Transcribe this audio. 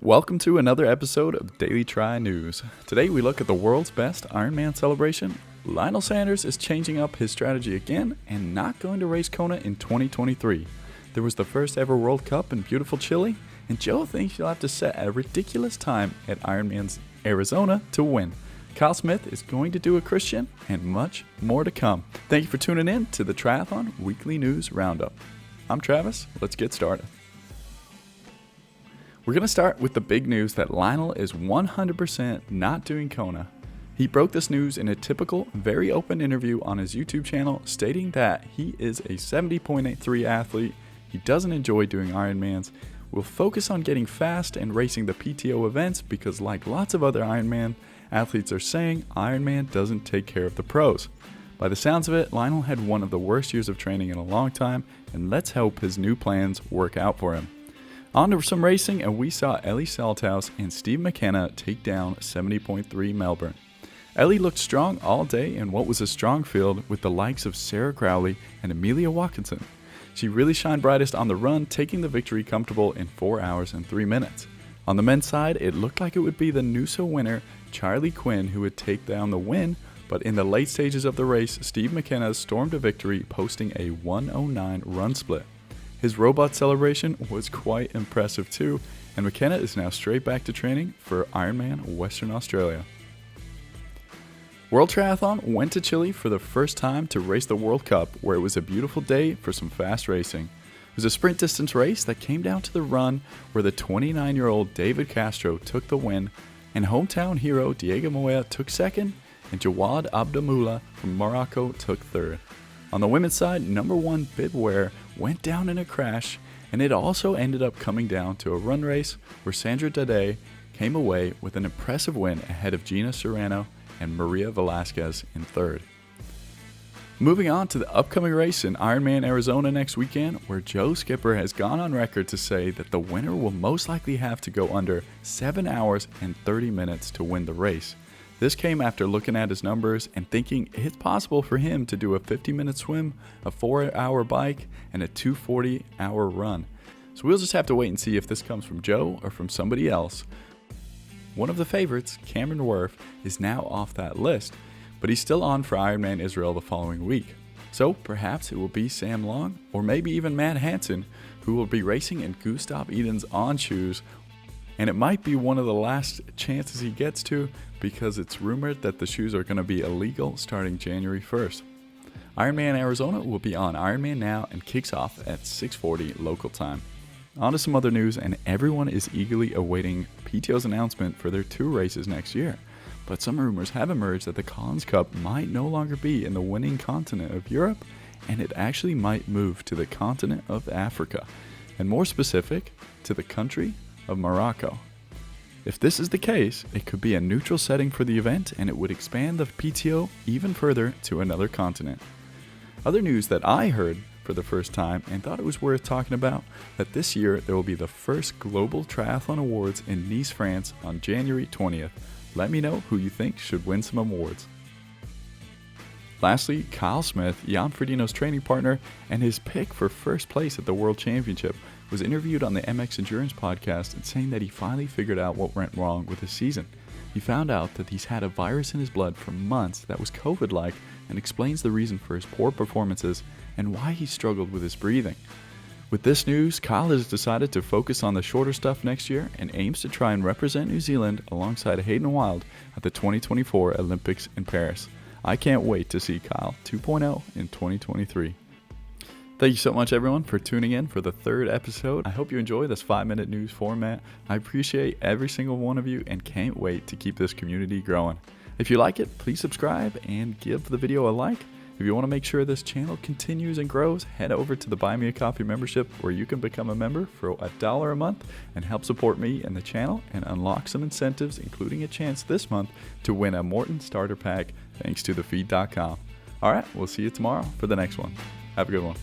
Welcome to another episode of Daily Tri News. Today we look at the world's best Ironman celebration. Lionel Sanders is changing up his strategy again and not going to race Kona in 2023. There was the first ever World Cup in beautiful Chile, and Joe thinks he'll have to set a ridiculous time at Ironman Arizona to win. Kyle Smith is going to do a Christian, and much more to come. Thank you for tuning in to the Triathlon Weekly News Roundup. I'm Travis. Let's get started. We're going to start with the big news that Lionel is 100% not doing Kona. He broke this news in a typical, very open interview on his YouTube channel, stating that he is a 70.83 athlete, he doesn't enjoy doing Ironmans, will focus on getting fast and racing the PTO events because, like lots of other Ironman athletes are saying, Ironman doesn't take care of the pros. By the sounds of it, Lionel had one of the worst years of training in a long time, and let's hope his new plans work out for him. On to some racing, and we saw Ellie Salthouse and Steve McKenna take down 70.3 Melbourne. Ellie looked strong all day in what was a strong field with the likes of Sarah Crowley and Amelia Watkinson. She really shined brightest on the run, taking the victory comfortable in 4 hours and 3 minutes. On the men's side, it looked like it would be the Noosa winner, Charlie Quinn, who would take down the win, but in the late stages of the race, Steve McKenna stormed a victory, posting a 1:09 run split. His robot celebration was quite impressive too, and McKenna is now straight back to training for Ironman Western Australia. World Triathlon went to Chile for the first time to race the World Cup, where it was a beautiful day for some fast racing. It was a sprint distance race that came down to the run, where the 29-year-old David Castro took the win, and hometown hero Diego Moya took second, and Jawad Abdamullah from Morocco took third. On the women's side, number 1 Bibware went down in a crash, and it also ended up coming down to a run race where Sandra Dade came away with an impressive win ahead of Gina Serrano and Maria Velasquez in third. Moving on to the upcoming race in Ironman Arizona next weekend, where Joe Skipper has gone on record to say that the winner will most likely have to go under 7 hours and 30 minutes to win the race. This came after looking at his numbers and thinking it's possible for him to do a 50-minute swim, a 4-hour bike, and a 240-hour run. So we'll just have to wait and see if this comes from Joe or from somebody else. One of the favorites, Cameron Worth, is now off that list, but he's still on for Ironman Israel the following week. So perhaps it will be Sam Long or maybe even Matt Hansen, who will be racing in Gustav Eden's On shoes, and it might be one of the last chances he gets to because it's rumored that the shoes are going to be illegal starting January 1st. Ironman Arizona will be on Ironman Now and kicks off at 6:40 local time. On to some other news, and everyone is eagerly awaiting PTO's announcement for their 2 races next year. But some rumors have emerged that the Collins Cup might no longer be in the winning continent of Europe, and it actually might move to the continent of Africa, and more specific, to the country of Morocco. If this is the case, it could be a neutral setting for the event, and it would expand the PTO even further to another continent. Other news that I heard for the first time and thought it was worth talking about, that this year there will be the first Global Triathlon Awards in Nice, France on January 20th. Let me know who you think should win some awards. Lastly, Kyle Smith, Jan Frodeno's training partner and his pick for first place at the World Championship, was interviewed on the MX Endurance podcast and saying that he finally figured out what went wrong with his season. He found out that he's had a virus in his blood for months that was COVID-like, and explains the reason for his poor performances and why he struggled with his breathing. With this news, Kyle has decided to focus on the shorter stuff next year and aims to try and represent New Zealand alongside Hayden Wilde at the 2024 Olympics in Paris. I can't wait to see Kyle 2.0 in 2023. Thank you so much, everyone, for tuning in for the 3rd episode. I hope you enjoy this 5-minute news format. I appreciate every single one of you and can't wait to keep this community growing. If you like it, please subscribe and give the video a like. If you want to make sure this channel continues and grows, head over to the Buy Me a Coffee membership, where you can become a member for $1 a month and help support me and the channel and unlock some incentives, including a chance this month to win a Morton starter pack thanks to thefeed.com. All right, we'll see you tomorrow for the next one. Have a good one.